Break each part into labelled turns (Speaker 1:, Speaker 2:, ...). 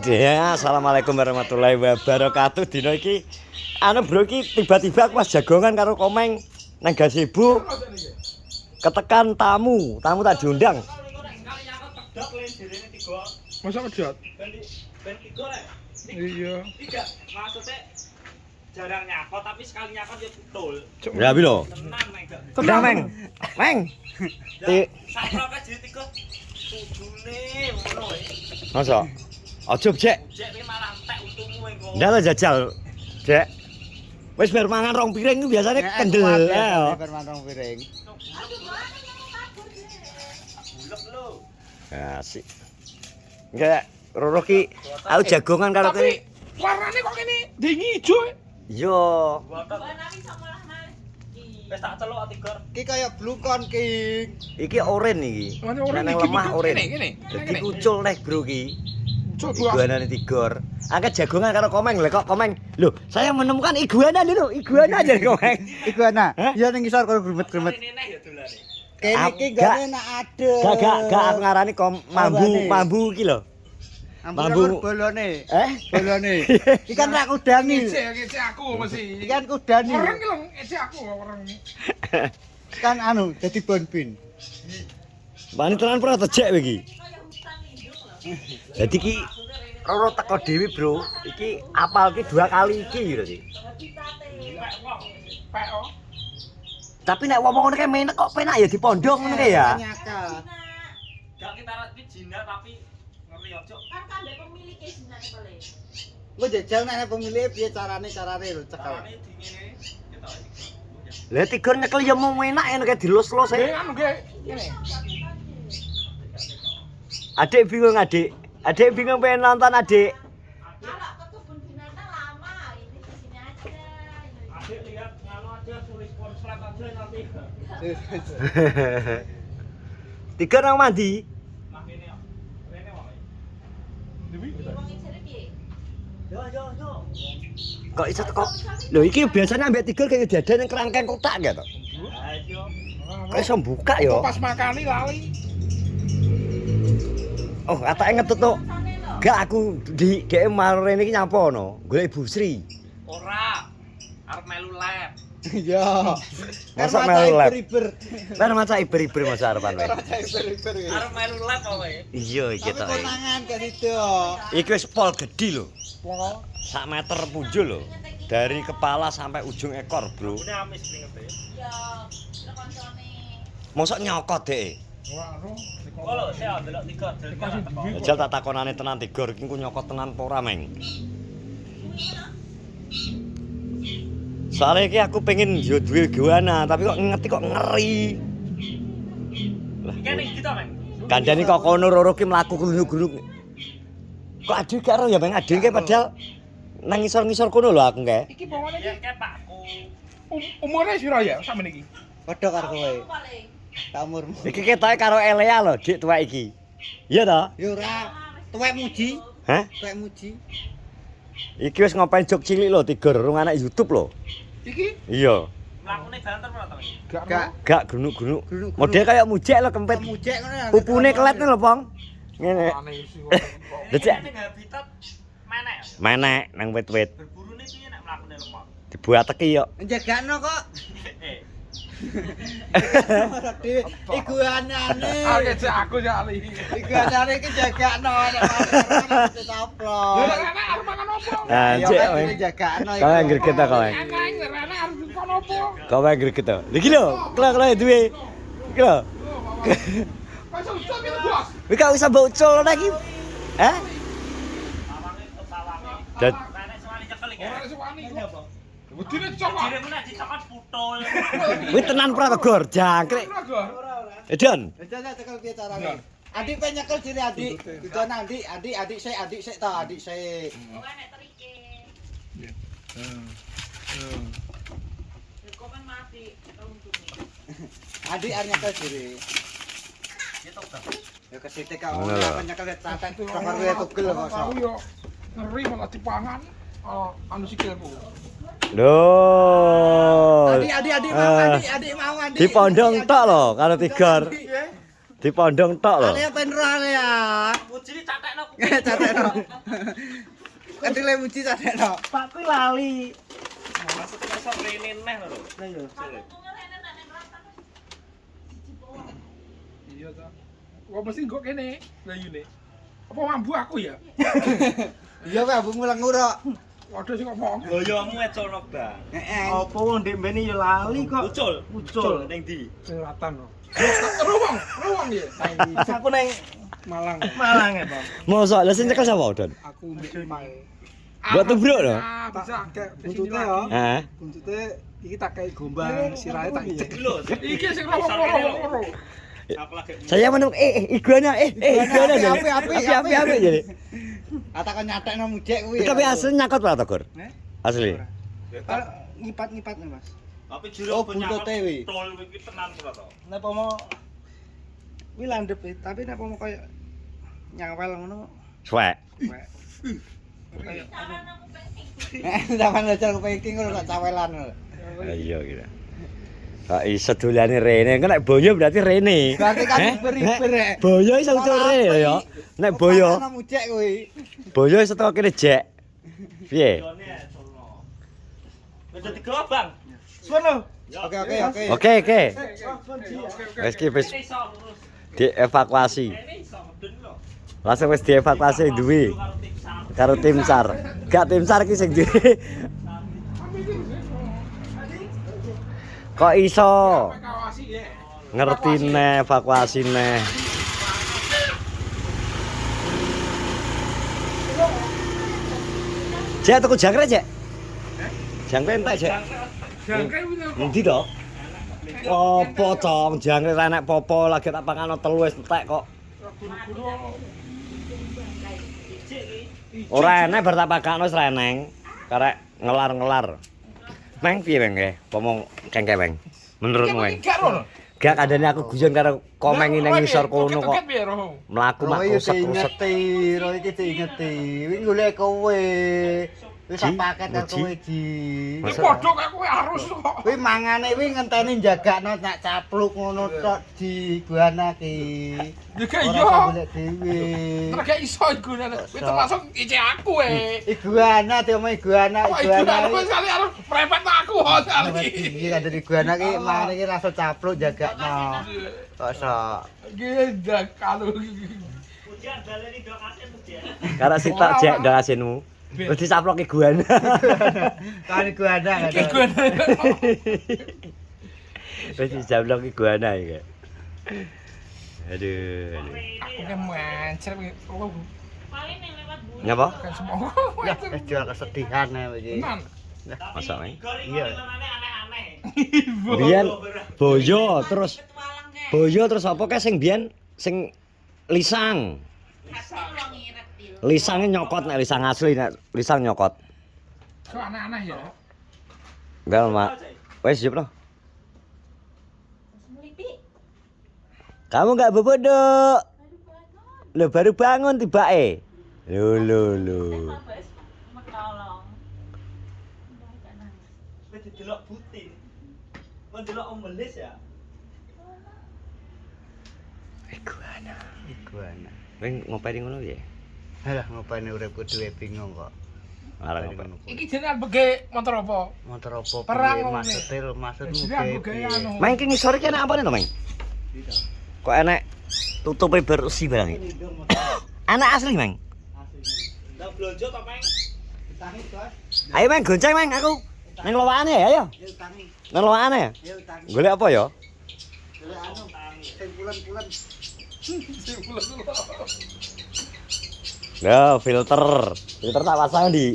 Speaker 1: Ya, assalamualaikum warahmatullahi wabarakatuh. Dino iki bro iki tiba-tiba aku pas jagongan karo Komeng nang gazebo. Ketekan tamu tak diundang.
Speaker 2: Masa kedot?
Speaker 3: Ben 3 rek.
Speaker 2: Iya.
Speaker 3: 3 maksudnya jarang nyakot tapi sekali nyakot ya betul.
Speaker 1: Ya piro?
Speaker 3: Tenang Meng.
Speaker 1: Tenang, Meng. Meng.
Speaker 3: Saproke jadi 3 tujune ngono wae.
Speaker 1: Masa? Ojo, Cek.
Speaker 3: Jek iki malah entek untumu engko.
Speaker 1: Ndak jajal, Cek. Wis bar mangan rong piring ku biasane kendel.
Speaker 4: Bar mangan rong piring.
Speaker 3: Bulek lho.
Speaker 1: Asik. Enggak, Roro ki aku jagongan karo
Speaker 2: Tapi warnane kok kene dingi ijo.
Speaker 1: Yo.
Speaker 3: Botok. Wis tak celuk Tigor.
Speaker 4: Ki kaya blukon ki.
Speaker 1: Iki oren iki.
Speaker 2: Warna oranye
Speaker 1: Nang
Speaker 2: iki
Speaker 1: lemah oren.
Speaker 2: Kene.
Speaker 1: Dadi kucul neh, Bro ki.
Speaker 2: Coba.
Speaker 1: Iguanane Tigor. Angkat jagongan karo Komeng. Lah kok Komeng. Loh, saya menemukan iguana dulu. Iguana aja Komeng.
Speaker 4: Iguana.
Speaker 1: Hah?
Speaker 4: Ya ning ngisor karo gremet-gremet.
Speaker 3: Ini neh ya dolane.
Speaker 4: Kene iki gane nak ade.
Speaker 1: Gak aku ngarani mambu iki lho.
Speaker 4: Mambu bolone. Bolone. Iki kan rak kudani.
Speaker 2: Ngece aku mesti.
Speaker 4: Iki kan kudani.
Speaker 2: Orang ki lho ngece aku orang ini.
Speaker 4: Kan anu dadi bonbin.
Speaker 1: Bani tenan pura tejek kowe iki. Jadi ki Roro teko dhewe, Bro. Iki apal ki 2 kali iki berarti.
Speaker 2: Pek oh.
Speaker 1: Tapi nek wong ngono kae menek kok penak ya dipondok ngono kae ya.
Speaker 4: Nyakat.
Speaker 3: Gak kita iki jinak tapi ngeri ojo.
Speaker 5: Kan kambek pemilik jenenge boleh.
Speaker 4: Lu jajal nek pemilih piye carane lho cekel.
Speaker 3: Carane dingene ketok.
Speaker 1: Lah Tigor nyekel ya mau enak ngono kae dilus-lus
Speaker 2: Nggih
Speaker 1: e.
Speaker 2: anu nggih. Kene.
Speaker 1: Adik bingung adik. Adik bingung pengen nonton adik.
Speaker 5: Kalau ke kebun binatang lama, ini di sini aja.
Speaker 3: Adik lihat ngano aja tulis konslet aja nanti.
Speaker 1: Tigor nang mandi.
Speaker 3: Nah kene yo. Rene wae.
Speaker 5: Wong ijere piye?
Speaker 3: Yo.
Speaker 1: Kok iso teko? Lho iki biasanya ambek Tigor kayak diadan ning kerangkeng kotak gak to?
Speaker 3: Ayo.
Speaker 1: Kok iso buka ya?
Speaker 2: Pas makani lali.
Speaker 1: Oh, atake ngetut to. Gak aku di dhek marene iki nyapa ono, golek Bu Sri.
Speaker 3: Ora. Arep melu lab.
Speaker 4: Iya.
Speaker 1: Masa melu lab?
Speaker 4: Iber.
Speaker 1: Kan maca iber-iber masa arepan wae.
Speaker 4: Iber.
Speaker 3: Arep melu lab apa wae?
Speaker 1: Iya iki
Speaker 4: Tapi
Speaker 1: to.
Speaker 4: konangan kan itu.
Speaker 1: Iki wis pol gedhi lho.
Speaker 2: Polo.
Speaker 1: 1 meter punjul lho. Dari kepala sampai ujung ekor, Bro.
Speaker 3: Bune amis ngete.
Speaker 5: Ya, koncone.
Speaker 1: Mosok nyokot dhek.
Speaker 2: Ora anu.
Speaker 3: Oh lho, saya delok 3 delok.
Speaker 1: Jajal tak takonane tenan Tigor iki ku nyokot tenan apa ora, Meng? Soalnya iki aku pengen yo duwe iguana, tapi kok ngerti kok ngeri. Lah,
Speaker 3: Iki ning kita, Meng.
Speaker 1: kandhane kok kono Roro ki mlaku glunuk-glunuk. Kok ade karo ya Meng ade ki padahal nang ngisor-ngisor kono lho aku kae.
Speaker 2: Iki bawane
Speaker 3: Ya
Speaker 2: iki
Speaker 3: kepakku.
Speaker 2: umure piro ya sampeyan iki?
Speaker 4: Padha karo kowe.
Speaker 5: Paling.
Speaker 4: Tak umurmu.
Speaker 1: Iki ketoke karo Elea lho, Dik tuwek iki. Iya to?
Speaker 4: Ya ora. Tuwek muji.
Speaker 1: Hah?
Speaker 4: Tuwek muji.
Speaker 1: Iki wis ngopain jok cilik lho Tigor, rung anak YouTube lho.
Speaker 2: Iki
Speaker 1: Iya.
Speaker 3: Mlakune banter ora to, Meng?
Speaker 4: Gak.
Speaker 1: Gak gunuk-gunuk.
Speaker 4: Gunuk-gunuk.
Speaker 1: Model kayak mujek lho kempet.
Speaker 4: Mujek ngono ya.
Speaker 1: Pupune kelet lho, Pong. Ngene.
Speaker 3: Ini
Speaker 1: Becek.
Speaker 3: ning habitat menek.
Speaker 1: Menek nang wit-wit.
Speaker 3: Berburune piye nek mlakune lemot?
Speaker 1: Dibuateki yo.
Speaker 4: Njagakno kok.
Speaker 3: Eh,
Speaker 4: Iguanane.
Speaker 2: Ngece aku ya ali.
Speaker 4: Iguanane iki jagakno nek ditoplo.
Speaker 2: Lah anak arep mangan opo?
Speaker 1: Anjir, Meng.
Speaker 4: Jagakno
Speaker 1: Kau yang greget ta kowe?
Speaker 2: Anak arep makan opo?
Speaker 1: Kau yang greget ta? Iki lho, kelo duwe. Iki lho.
Speaker 2: Pas ucap itu bos.
Speaker 1: Wis gak usah mbok ucul lagi. Hah?
Speaker 3: pawange to pawange.
Speaker 1: Dan
Speaker 3: Nek sewani cekel iki.
Speaker 2: Ora sewani kok. Wedine coba.
Speaker 3: Diremu nek dicokot putul.
Speaker 1: wis tenan Prategor, jangkrik. Edon.
Speaker 4: Jajal cekel piye carane? Adik pengen nyekel diri adik. Itu nanti adik sik to, adik sik.
Speaker 5: Kowe nek trike. Kok kan mati untune.
Speaker 4: Adik arep nyekel diri.
Speaker 3: Gitu ta.
Speaker 4: Ya kesitik kok
Speaker 1: Ngono
Speaker 4: ora
Speaker 1: lho.
Speaker 4: apa nyekel santai. Kamar kowe tugel kok.
Speaker 2: Aku yo ngeri malah dipangan. Anu sikilku.
Speaker 1: Loh.
Speaker 4: Adik mau adik.
Speaker 1: Di pondong tok lho kalau Tigor. Dipondong tok lho.
Speaker 4: Ale ben roh ale ya.
Speaker 3: Muji catekno.
Speaker 4: Catekno. Adile muji catekno.
Speaker 1: Pak kuwi lali.
Speaker 3: Maksudnya iso rene neh lho.
Speaker 4: Lah yo.
Speaker 2: Iya ta. Kok mesti kok kene layune. Apa mambu aku ya?
Speaker 4: Iya kowe abung mulang nguruk.
Speaker 2: Waduh sing ngomong.
Speaker 3: Boyomu econo, Bang.
Speaker 4: Heeh.
Speaker 1: Apa wong ndek mbene ya lali kok.
Speaker 3: Ucul ning ndi?
Speaker 2: Selatan loh. Ruang ya.
Speaker 1: Aku neng
Speaker 2: Malang.
Speaker 1: Malang ya, Bang. Mosok lha sing cekel sapa, Don?
Speaker 2: Aku mbek Mae.
Speaker 1: Buat tubruk lho.
Speaker 2: Bisa kayak
Speaker 6: Buntute ya.
Speaker 1: Heeh.
Speaker 6: Buntute iki tak kei gombang, sirahe tak cek.
Speaker 3: Lho,
Speaker 2: Iki sing loro.
Speaker 3: aku lagi
Speaker 1: Saya menung iguana iguana api jadi.
Speaker 4: Atakon nyatekno mujek kuwi.
Speaker 1: Tapi asli nyakot ora to, Gur? Asli.
Speaker 6: Ngipat-ngipat nih, Mas.
Speaker 3: tapi jero
Speaker 4: Oh, buntute wi.
Speaker 3: tol iki tenan ora to.
Speaker 6: Nek pomo kuwi landhep tapi nek pomo koyo nyawel ngono
Speaker 1: Suwek.
Speaker 6: wek.
Speaker 4: Zaman aja kepengin ngono tak cawelan.
Speaker 1: Iya gitu. Kok iso dolane rene, kok nek boyo berarti rene.
Speaker 4: Berarti kan
Speaker 1: Heh?
Speaker 4: iber-iber rek.
Speaker 1: Boyo iso utul rene ya. Nek boyo,
Speaker 4: Ana mujek kuwi.
Speaker 1: boyo iso teko kene jek. Piye?
Speaker 3: Jone econo. Wis dadi gelap, Bang.
Speaker 6: Sono.
Speaker 4: Oke.
Speaker 1: Oke. Wis ki wis
Speaker 3: Iso lurus.
Speaker 1: dievakuasi.
Speaker 3: Ini iso medun lho.
Speaker 1: Langsung wis dievakuasi duwe
Speaker 3: Karo tim SAR.
Speaker 1: karo tim SAR. Gak tim SAR ki sing duwe. Kok iso
Speaker 2: Kawasi ya.
Speaker 1: ngerti ne evakuasi ne. Cek tuku jangkrik, Cek. Jangkrik entek, Cek.
Speaker 2: Jangkrik kuwi kok.
Speaker 1: Endi to? Apa to jangkrik ra enek popo lagi tak pangano telu wis entek kok. Ora enek bar tak pagakno wis ra eneng. Karek ngelar-ngelar. Meng piye Meng? Pomong kengke Meng. Menurutmu Meng?
Speaker 2: Gak rono.
Speaker 1: Gak kadane aku guyon karo komeng ning ngisor kono kok. Mlaku mak
Speaker 4: Roy
Speaker 1: kruset-kruset.
Speaker 4: ingeti, Roy iki diingeti. Kuwi golek kowe. Wis sak paket karo
Speaker 1: Ji.
Speaker 4: kowe Ji.
Speaker 2: Iki padha kaya kowe harus kok.
Speaker 4: Kuwi mangane kuwi ngenteni njagakno nak capluk ngono tok di guana ki.
Speaker 2: Ya gak
Speaker 4: Ora
Speaker 2: iya.
Speaker 4: iso golek dhewe.
Speaker 2: Terus gak iso iku nene. Kuwi termasuk ije aku
Speaker 4: Iguana diomong iguana,
Speaker 2: Iguana
Speaker 4: iguana.
Speaker 2: kowe sekali harus merepet aku kok
Speaker 4: Iki kan dari iguana ki mangane ki langsung capluk jagakno. Kok iso.
Speaker 2: Gendang kalau
Speaker 3: Ujian baleni dok asin ujian.
Speaker 1: Karo sitok Jek ndang asinmu. Wis disaplok iguana.
Speaker 4: Kan iguana kan.
Speaker 2: iki gue
Speaker 1: Wis disaplok iguana iki. Aduh.
Speaker 2: aku kan mancer kalau
Speaker 5: Paling yang lewat bulu.
Speaker 1: Ngapa?
Speaker 2: kan semua
Speaker 4: Ya, wis jual kesedihan ya iki.
Speaker 2: tenan.
Speaker 1: Masa Meng?
Speaker 4: Iya.
Speaker 3: Aneh-aneh.
Speaker 1: Biyen boyo terus
Speaker 5: Petualang kayak.
Speaker 1: boyo terus apa kae sing biyen sing lisang.
Speaker 5: Hasil lo ngirit til.
Speaker 1: Lisange nyokot nek lisang asli nek lisang nyokot.
Speaker 2: Kok aneh-aneh ya.
Speaker 1: Bel mak. Wes jep no.
Speaker 5: Melipi.
Speaker 1: Kamu enggak bobo, Dok. Lo baru bangun tibake. Lo.
Speaker 5: Menolong.
Speaker 3: Wis didelok butin. Mau delok ombelis ya.
Speaker 1: Iguana.
Speaker 4: Iguana.
Speaker 1: Weng ngopeni ngono ya?
Speaker 4: Halah ngopeni uripku dhewe bingung kok.
Speaker 1: Arek ngopo?
Speaker 2: Iki jenengan bege motor apa?
Speaker 4: Motor apa
Speaker 2: Perang
Speaker 4: piye
Speaker 2: ngomong
Speaker 4: maksudmu
Speaker 2: Jenengan
Speaker 4: piye?
Speaker 2: bege
Speaker 4: piye?
Speaker 2: anu.
Speaker 1: Main ki ngisor ki enak apa to, Meng? Kok enek tutupe bersih barang iki. Anak asli, Meng.
Speaker 3: Lah blonjo to, Peng.
Speaker 4: Utangi, Bos.
Speaker 1: Ayo Meng gonceng Meng aku. Nang lowakane ya, ayo.
Speaker 4: Ya utangi.
Speaker 1: Nang lowakane ya.
Speaker 4: Ya utangi.
Speaker 1: Golek apa ya?
Speaker 4: Golek anu. Sing bulan-bulan.
Speaker 1: Loh, filter. Filter tak pasang di.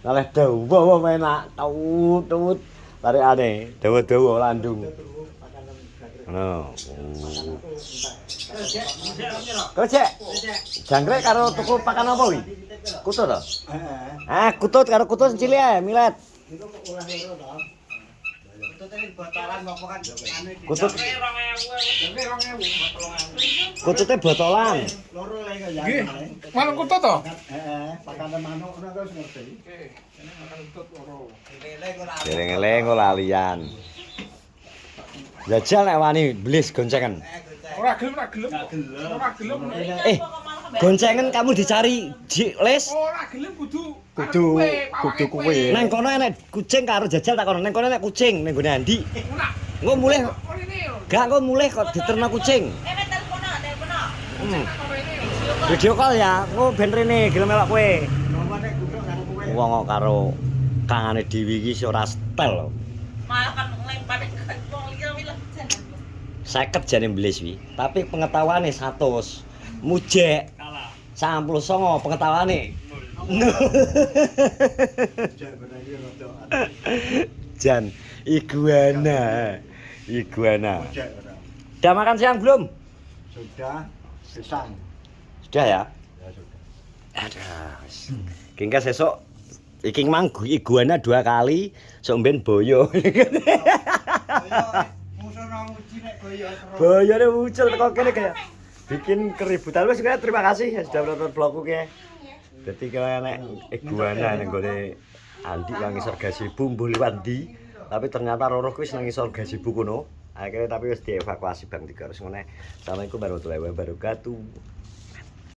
Speaker 1: Naleh dawa enak. Tut. Tarik aneh, dawa-dawa landung. Ngono. Kok Cek? Jangkrik karo tuku pakan apa kuwi? Kutut to? Ah, kutut karo kutut cilik ae, milet. Kutut kutute botolan.
Speaker 2: Nggih. Manuk kutut to?
Speaker 4: Pakanan manuk ngono terus ngerti.
Speaker 2: Nggih. Jenengan kutut loro.
Speaker 1: Dereng-eleng kok lalian. Jajal nek wani blis goncengan.
Speaker 2: Ora gelem. Ora gelem.
Speaker 1: Eh, goncengan kamu dicari les.
Speaker 2: Ora gelem kudu
Speaker 1: Kudu kuwe. Nang kono enek kucing karo jajal tak kono. Nang kono enek kucing ning gone Andi.
Speaker 2: Ora.
Speaker 1: Engko mulih
Speaker 2: Oh ini.
Speaker 1: gak engko mulih kok diternak kucing.
Speaker 5: Telepon.
Speaker 1: Video call ya, engko ben rene gelem melok kowe.
Speaker 4: Nomone guduk karo kowe.
Speaker 1: Wong kok karo kangane Dewi iki iso ora setel.
Speaker 5: Malah kan ngelempar ke wong liya wis
Speaker 1: 50 jane blis wi, tapi pengetahuane 100. Mujek
Speaker 3: Kalah.
Speaker 1: 99 pengetahuane. Jan iguana. Udah makan siang belum?
Speaker 4: Sudah pisang.
Speaker 1: Sudah ya?
Speaker 4: Ya sudah.
Speaker 1: Aduh. Kengkas esok iki mang iguana 2 kali, sok mben boyo.
Speaker 4: Musuh nang uji nek boyo terus.
Speaker 1: Boyone muncul teko kene kayak bikin keributan. Wis kaya terima kasih ya sudah menonton vlogku kayak. Dadi kaya nek iguana nang gone Andi yang ngisor gazebo mbuh liwat ndi, tapi ternyata Roro kuwi nang ngisor gazebo kono. Akhirnya tapi wis dievakuasi Bang Tiga terus ngene. Assalamualaikum warahmatullahi wabarakatuh.